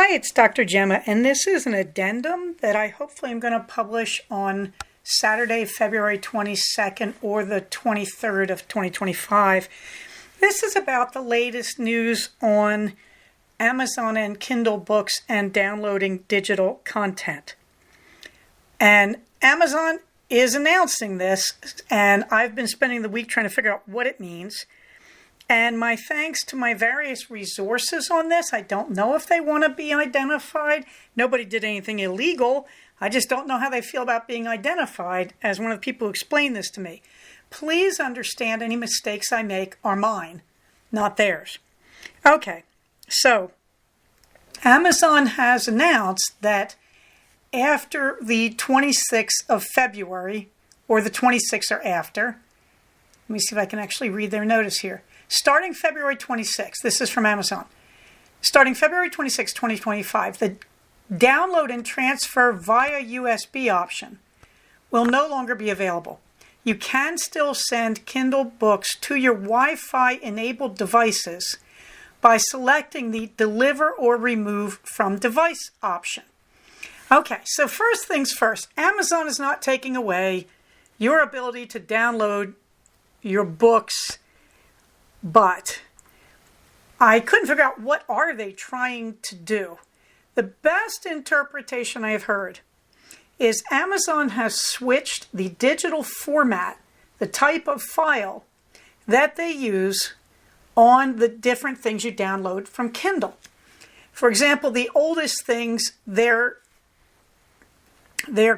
Hi, it's Dr. Gemma, and this is an addendum that I hopefully am going to publish on Saturday, February 22nd or the 23rd of 2025. This is about the latest news on Amazon and Kindle books and downloading digital content. And Amazon is announcing this, and I've been spending the week trying to figure out what it means. And my thanks to my various resources on this. I don't know if they want to be identified. Nobody did anything illegal. I just don't know how they feel about being identified as one of the people who explained this to me. Please understand any mistakes I make are mine, not theirs. Okay, so Amazon has announced that after the 26th of February, or the 26th or after, let me see if I can actually read their notice here. Starting February 26th, this is from Amazon. Starting February 26, 2025, the download and transfer via USB option will no longer be available. You can still send Kindle books to your Wi-Fi enabled devices by selecting the deliver or remove from device option. Okay, so first things first, Amazon is not taking away your ability to download your books, but I couldn't figure out what are they trying to do. The best interpretation I have heard is Amazon has switched the digital format, the type of file that they use on the different things you download from Kindle. For example, the oldest things, their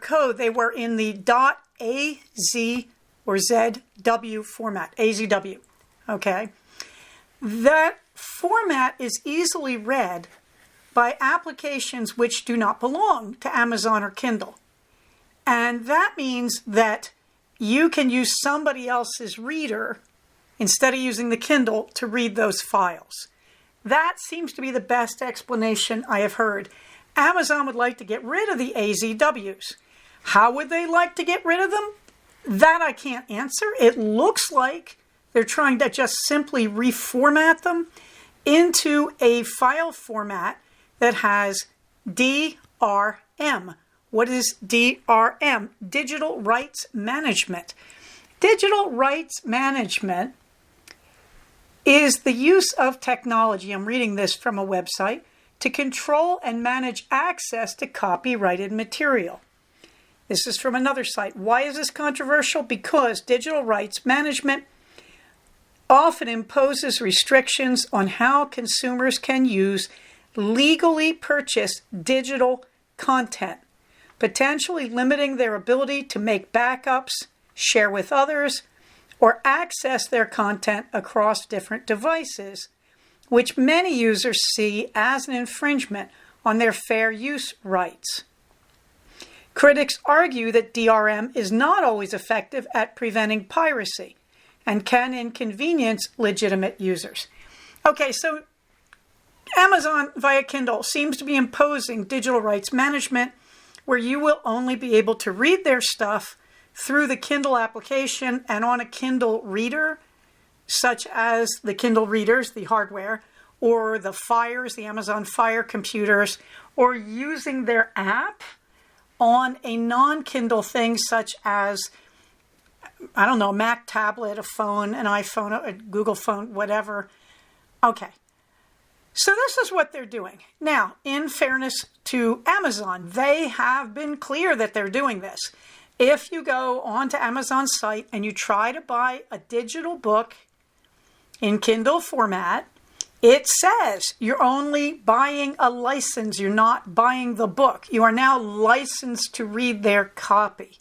code, they were in the .az or ZW format, AZW. Okay, that format is easily read by applications which do not belong to Amazon or Kindle. And that means that you can use somebody else's reader instead of using the Kindle to read those files. That seems to be the best explanation I have heard. Amazon would like to get rid of the AZWs. How would they like to get rid of them? That I can't answer. It looks like they're trying to just simply reformat them into a file format that has DRM. What is DRM? Digital Rights Management. Digital Rights Management is the use of technology, I'm reading this from a website, to control and manage access to copyrighted material. This is from another site. Why is this controversial? Because digital rights management often imposes restrictions on how consumers can use legally purchased digital content, potentially limiting their ability to make backups, share with others, or access their content across different devices, which many users see as an infringement on their fair use rights. Critics argue that DRM is not always effective at preventing piracy and can inconvenience legitimate users. Okay, so Amazon via Kindle seems to be imposing digital rights management where you will only be able to read their stuff through the Kindle application and on a Kindle reader, such as the Kindle readers, the hardware, or the Fires, the Amazon Fire computers, or using their app on a non-Kindle thing such as, I don't know, a Mac tablet, a phone, an iPhone, a Google phone, whatever. Okay. So this is what they're doing. Now, in fairness to Amazon, they have been clear that they're doing this. If you go onto Amazon's site and you try to buy a digital book in Kindle format, it says you're only buying a license. You're not buying the book. You are now licensed to read their copy.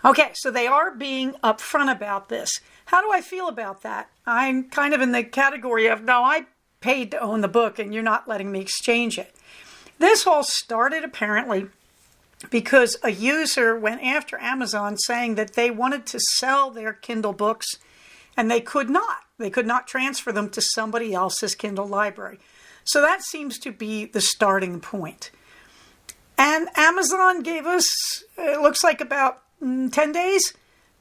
Okay, so they are being upfront about this. How do I feel about that? I'm kind of in the category of, no, I paid to own the book and you're not letting me exchange it. This all started apparently because a user went after Amazon saying that they wanted to sell their Kindle books and they could not. They could not transfer them to somebody else's Kindle library. So that seems to be the starting point. And Amazon gave us, it looks like about 10 days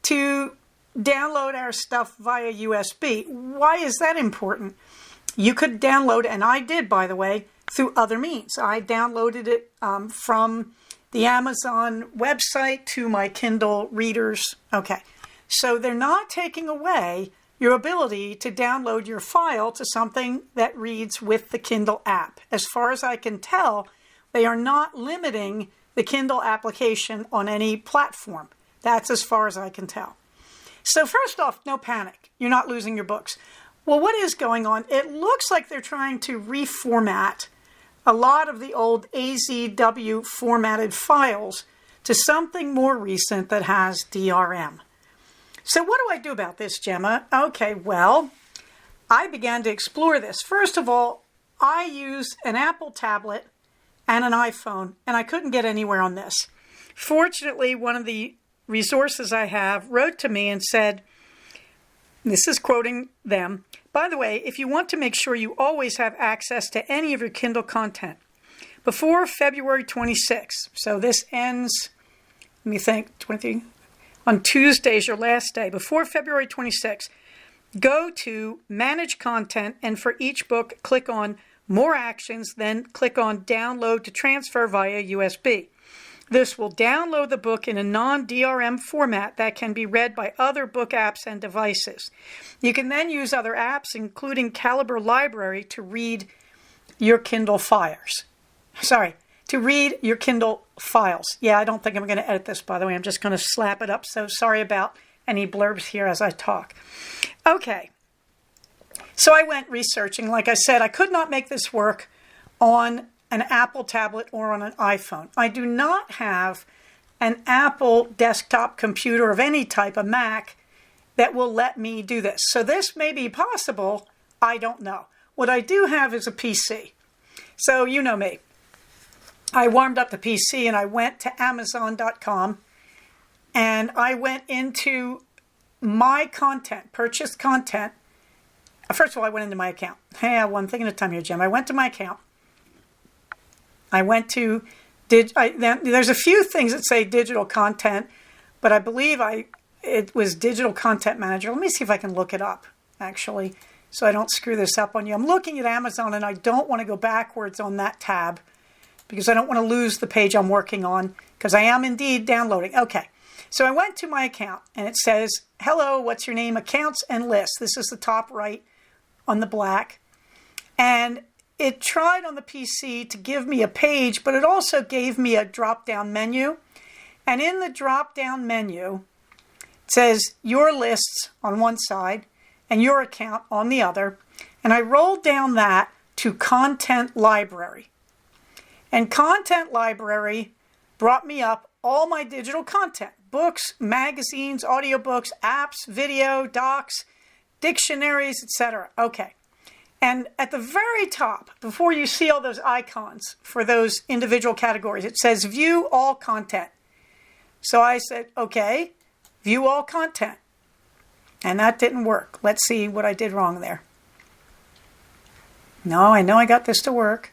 to download our stuff via USB. Why is that important? You could download, and I did, by the way, through other means. I downloaded it from the Amazon website to my Kindle readers. Okay, so they're not taking away your ability to download your file to something that reads with the Kindle app. As far as I can tell, they are not limiting the Kindle application on any platform. That's as far as I can tell. So first off, no panic. You're not losing your books. Well, what is going on? It looks like they're trying to reformat a lot of the old AZW formatted files to something more recent that has DRM. So what do I do about this, Gemma? Okay, well, I began to explore this. First of all, I use an Apple tablet and an iPhone, and I couldn't get anywhere on this. Fortunately, one of the resources I have wrote to me and said, this is quoting them, by the way, if you want to make sure you always have access to any of your Kindle content, before February 26th, so this ends, let me think, on Tuesday is your last day, before February 26th, go to Manage Content, and for each book, click on More Actions, then click on Download to Transfer via USB. This will download the book in a non-DRM format that can be read by other book apps and devices. You can then use other apps, including Caliber Library, to read your Kindle files. To read your Kindle files. Yeah, I don't think I'm going to edit this, by the way. I'm just going to slap it up, so sorry about any blurbs here as I talk. Okay, so I went researching. Like I said, I could not make this work on an Apple tablet or on an iPhone. I do not have an Apple desktop computer of any type, a Mac, that will let me do this. So this may be possible, I don't know. What I do have is a PC. So you know me. I warmed up the PC and I went to Amazon.com and I went into my content, purchased content. First of all, I went into my account. Hey, one thing at a time here, Jim. I went to my account. I went to, there's a few things that say digital content, but I believe it was digital content manager. Let me see if I can look it up, actually, so I don't screw this up on you. I'm looking at Amazon and I don't want to go backwards on that tab because I don't want to lose the page I'm working on because I am indeed downloading. Okay, so I went to my account and it says, hello, what's your name? Accounts and lists. This is the top right on the black. And it tried on the PC to give me a page, but it also gave me a drop-down menu. And in the drop-down menu, it says your lists on one side and your account on the other. And I rolled down that to Content Library. And Content Library brought me up all my digital content. Books, magazines, audiobooks, apps, video, docs, dictionaries, etc. Okay. And at the very top, before you see all those icons for those individual categories, it says View All Content. So I said, okay, View All Content. And that didn't work. Let's see what I did wrong there. No, I know I got this to work.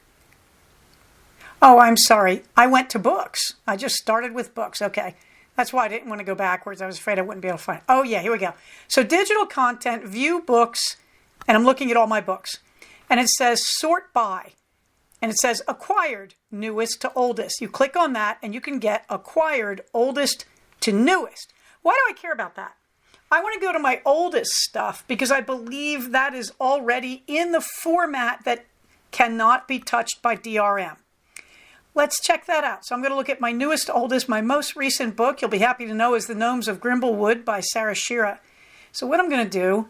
Oh, I'm sorry. I went to books. I just started with books. Okay. That's why I didn't want to go backwards. I was afraid I wouldn't be able to find it. Oh, yeah, here we go. So digital content, view books, and I'm looking at all my books. And it says sort by. And it says acquired, newest to oldest. You click on that and you can get acquired, oldest to newest. Why do I care about that? I want to go to my oldest stuff because I believe that is already in the format that cannot be touched by DRM. Let's check that out. So I'm going to look at my newest, oldest, my most recent book, you'll be happy to know, is The Gnomes of Grimblewood by Sarah Shira. So what I'm going to do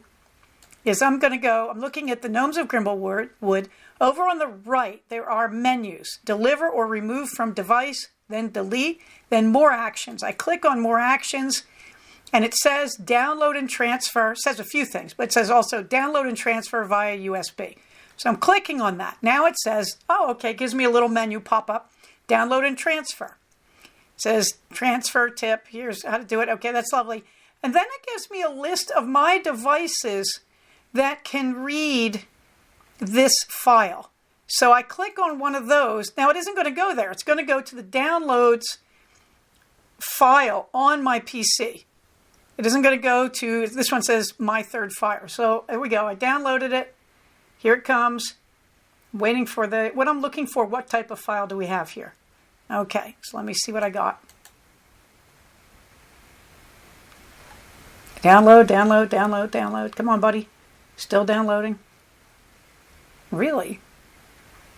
is I'm looking at The Gnomes of Grimblewood. Over on the right, there are menus. Deliver or remove from device, then delete, then more actions. I click on more actions, and it says download and transfer. It says a few things, but it says also download and transfer via USB. So I'm clicking on that. Now it says, oh, okay, it gives me a little menu pop-up, download and transfer. It says transfer tip, here's how to do it. Okay, that's lovely. And then it gives me a list of my devices that can read this file. So I click on one of those. Now it isn't going to go there. It's going to go to the downloads file on my PC. It isn't going to go to, this one says my third file. So here we go. I downloaded it. Here it comes. Waiting for what I'm looking for. What type of file do we have here? Okay, so let me see what I got. Download, download, download, download. Come on, buddy. Still downloading. Really?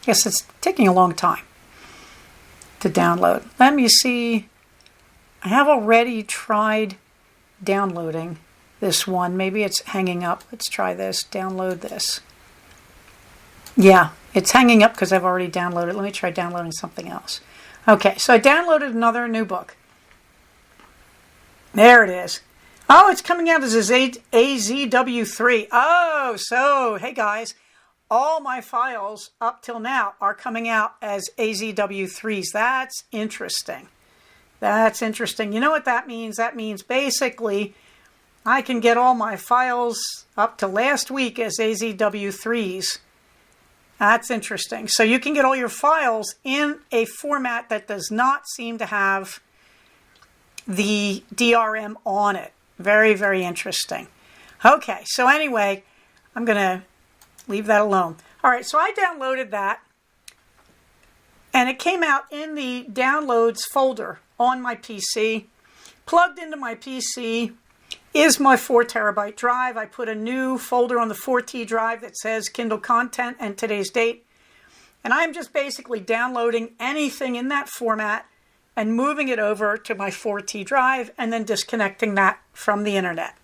Yes, it's taking a long time to download. Let me see. I have already tried downloading this one. Maybe it's hanging up. Let's try this. Download this. Yeah, it's hanging up because I've already downloaded. Let me try downloading something else. Okay, so I downloaded another new book. There it is. Oh, it's coming out as AZW3. Oh, so, hey guys, all my files up till now are coming out as AZW3s. That's interesting. That's interesting. You know what that means? That means basically I can get all my files up to last week as AZW3s. That's interesting. So you can get all your files in a format that does not seem to have the DRM on it. Very, very interesting. Okay, so anyway, I'm going to leave that alone. All right, so I downloaded that, and it came out in the downloads folder on my PC. Plugged into my PC is my 4 terabyte drive. I put a new folder on the 4T drive that says Kindle content and today's date. And I'm just basically downloading anything in that format and moving it over to my 4T drive and then disconnecting that from the internet.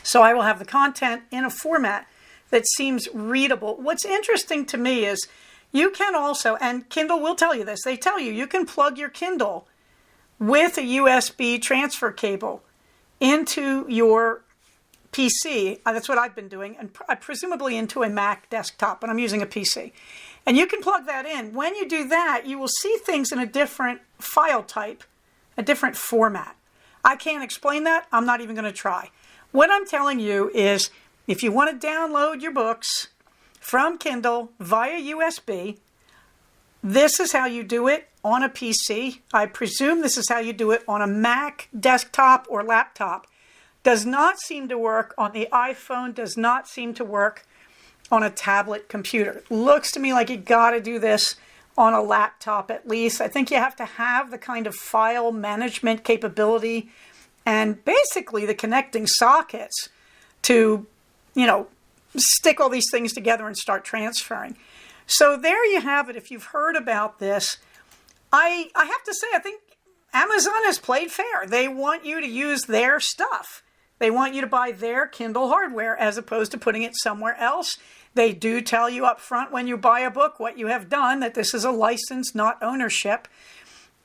So I will have the content in a format that seems readable. What's interesting to me is you can also, and Kindle will tell you this, they tell you can plug your Kindle with a USB transfer cable into your PC. That's what I've been doing, and presumably into a Mac desktop, but I'm using a PC. And you can plug that in. When you do that, you will see things in a different file type, a different format. I can't explain that. I'm not even going to try. What I'm telling you is if you want to download your books from Kindle via USB, this is how you do it on a PC. I presume this is how you do it on a Mac desktop or laptop. Does not seem to work on the iPhone, does not seem to work on a tablet computer. Looks to me like you got to do this on a laptop at least. I think you have to have the kind of file management capability and basically the connecting sockets to, stick all these things together and start transferring. So there you have it. If you've heard about this, I have to say, I think Amazon has played fair. They want you to use their stuff. They want you to buy their Kindle hardware as opposed to putting it somewhere else. They do tell you up front when you buy a book what you have done, that this is a license, not ownership.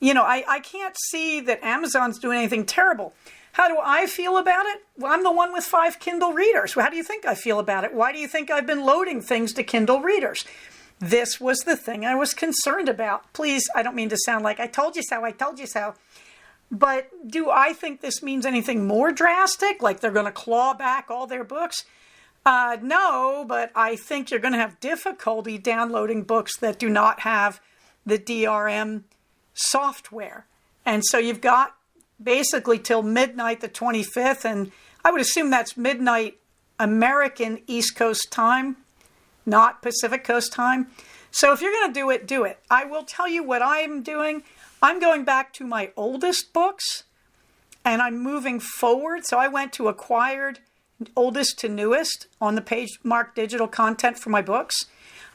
I can't see that Amazon's doing anything terrible. How do I feel about it? Well, I'm the one with 5 Kindle readers. Well, how do you think I feel about it? Why do you think I've been loading things to Kindle readers? This was the thing I was concerned about. Please, I don't mean to sound like I told you so, I told you so. But do I think this means anything more drastic? Like they're going to claw back all their books? No, but I think you're going to have difficulty downloading books that do not have the DRM software. And so you've got basically till midnight the 25th, and I would assume that's midnight American East Coast time, not Pacific Coast time. So if you're going to do it, do it. I will tell you what I'm doing. I'm going back to my oldest books, and I'm moving forward. So I went to acquired, oldest to newest on the page marked digital content for my books.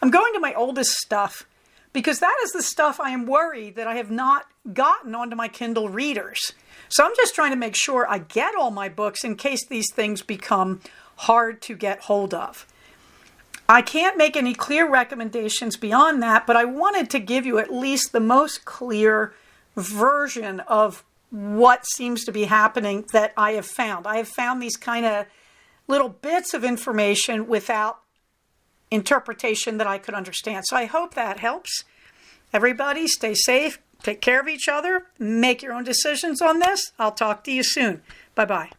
I'm going to my oldest stuff because that is the stuff I am worried that I have not gotten onto my Kindle readers. So I'm just trying to make sure I get all my books in case these things become hard to get hold of. I can't make any clear recommendations beyond that, but I wanted to give you at least the most clear version of what seems to be happening that I have found. I have found these kind of little bits of information without interpretation that I could understand. So I hope that helps. Everybody stay safe, take care of each other, make your own decisions on this. I'll talk to you soon. Bye-bye.